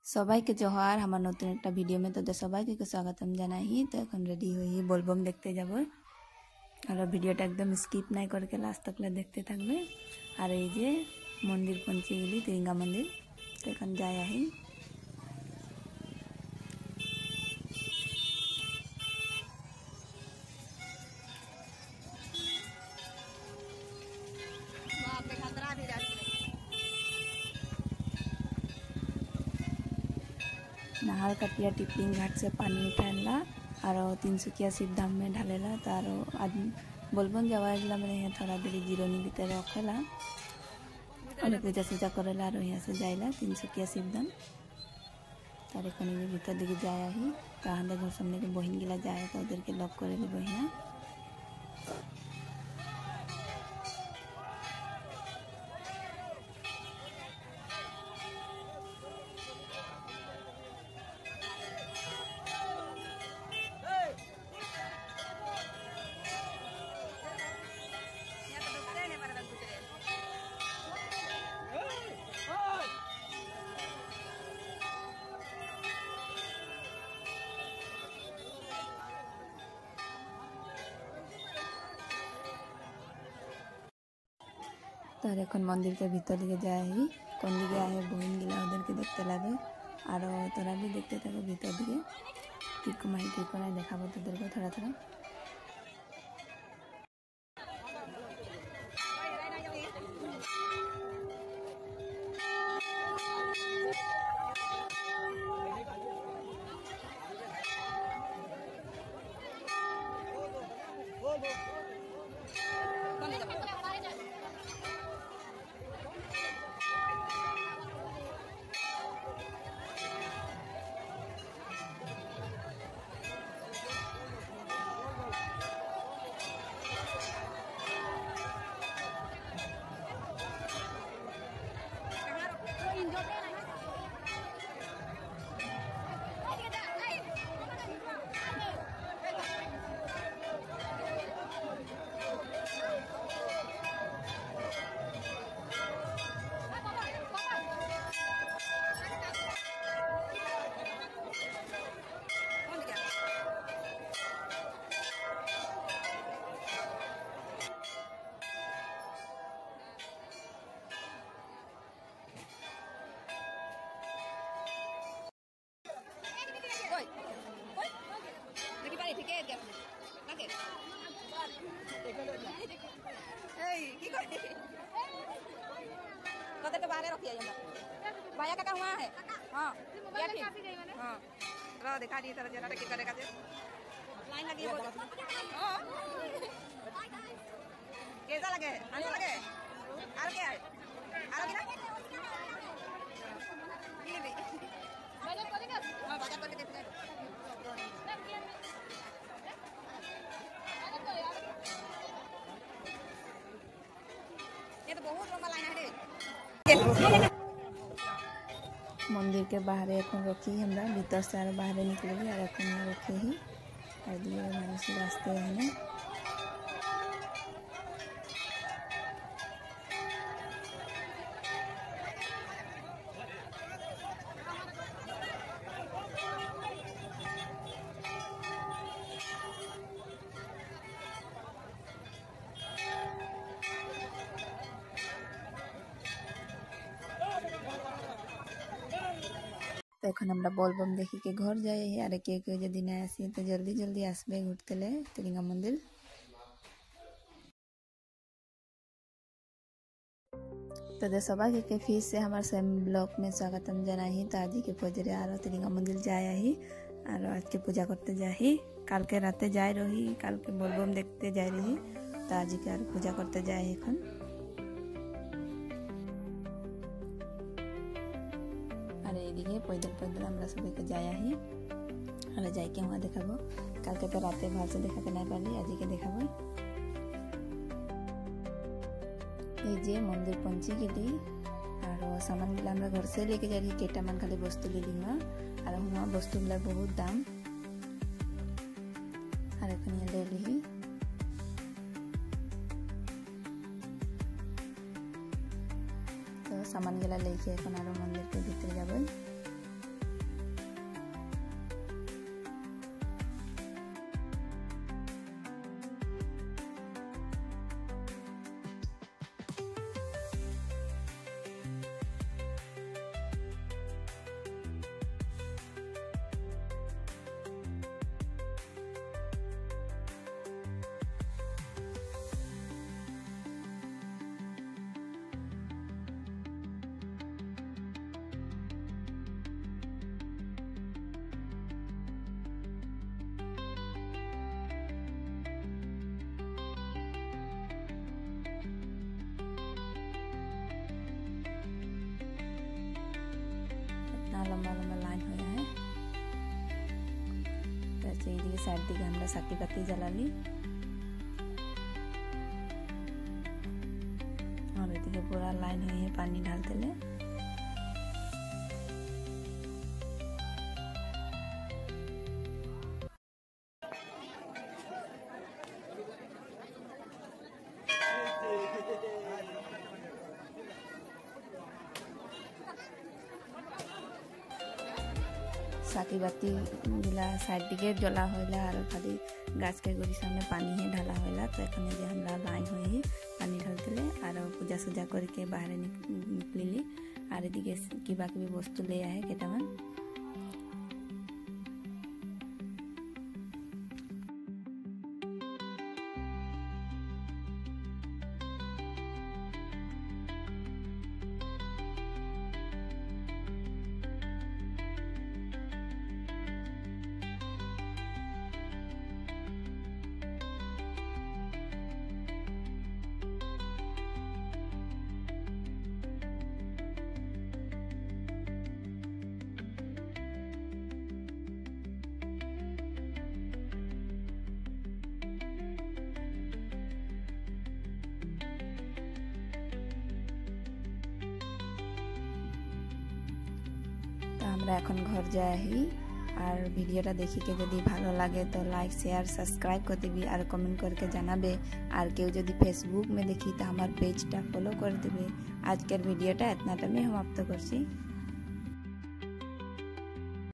सबाई के जोहार हमार नतून एक भिडियो में तो सबाई के स्वागतम जानाई। तो এখন रेडी हुई बोलबम देखते যাব और भिडियोटा एकदम स्किप नहीं करके लास्ट तक देखते থাকবে। और এই যে मंदिर पहुँचे गली तिरिंगा मंदिर तो এখন যাই আহি। नाहर कटिया टिपिंग घाट से पानी उठाला और तिनसुकिया शिव धाम में ढालेला। तो आज बोलबम जावा मैंने यहाँ थोड़ा देरी जीरोनी भीतर रखेला और पूजा सूजा करेला और यहाँ से जाइला तिनसुकिया शिव धाम। तारे कहीं भीतर दिखे जाए ही तो हाँ घर सामने के बहन गिला जाए तो उधर के लॉक करे बहिना। तो এখন मंदिर के भीतर दिखे जाए ही कौन दिखे आए बहन गिला उधर के देखते लगे और तोरा भी देखते थे भीतर दिखे कि कमाई की को देखा तो को थोड़ा थोड़ा। भाया का हुआ है। हाँ हाँ रहा दिखा दिए तरह जरा करेगा लाइन लगी है। हाँ कैसा लगे अच्छा लगे और क्या है हाँ बाजार करके देखते हैं। ये तो बहुत लंबा लाइन है। मंदिर के बाहर এখন रखी हमरा भीतर से और बाहर निकलेगी और এখন रखे ही और दिए मानस रास्ते है ना। तो এখন আমরা बोलबम देखी के घर जाए और के यदि ना आसी तो जल्दी जल्दी आसबे घुरते ले तिरिंगा मंदिर। तो सबाई के फिर से हमारे सेम ब्लॉक में स्वागतम जाना। तो आज के पजरे आ तिरिंगा मंदिर जाए ही और आज के पूजा करते जाही। कल के राते जाए रही कल के बोलबम देखते जाए रही तो आज के और पूजा करते जाए এখন। और ये पैदल पैदल हमारा सभी के जाया ही और जाके वहाँ देखाबो। कल के तो राते भाल से देखा नहीं पाली आज के देखाबो। ये मंदिर पहुँची गली और सामान गला हमारा घर से लेके जा रही केटा मान खाली वस्तु ले ली और वहाँ वस्तु गला बहुत दाम और ले ली। तो सामान गला लेके এখন আরো मंदिर के भीतर जाबे। कितना लंबा लंबा लाइन हुआ है। तो ये साइड दिखे हमरा साकी बाती जलाली और ये पूरा लाइन हुई है पानी ढालते ले। साकी बाती दिला साइड दिखे जला होला और खाली गाछ के गुड़ी सामने पानी ही ढाला होला। तो एखने जे हमरा लाइन हुई पानी ढालते और पूजा सूजा करके बाहर निकलिली और एदिके किबा किबि बस्तु ले आए केटामान। আমরা এখন ঘর যাই আর ভিডিওটা দেখিকে যদি ভালো লাগে তো লাইক शेयर सब्सक्राइब कर दिबी और कमेंट करके জানাবে। আর কেউ যদি ফেসবুক में देखी तो हमार पेजটা फॉलो कर दिबे। आजकल वीडियोটা इतना में समाप्त करছি।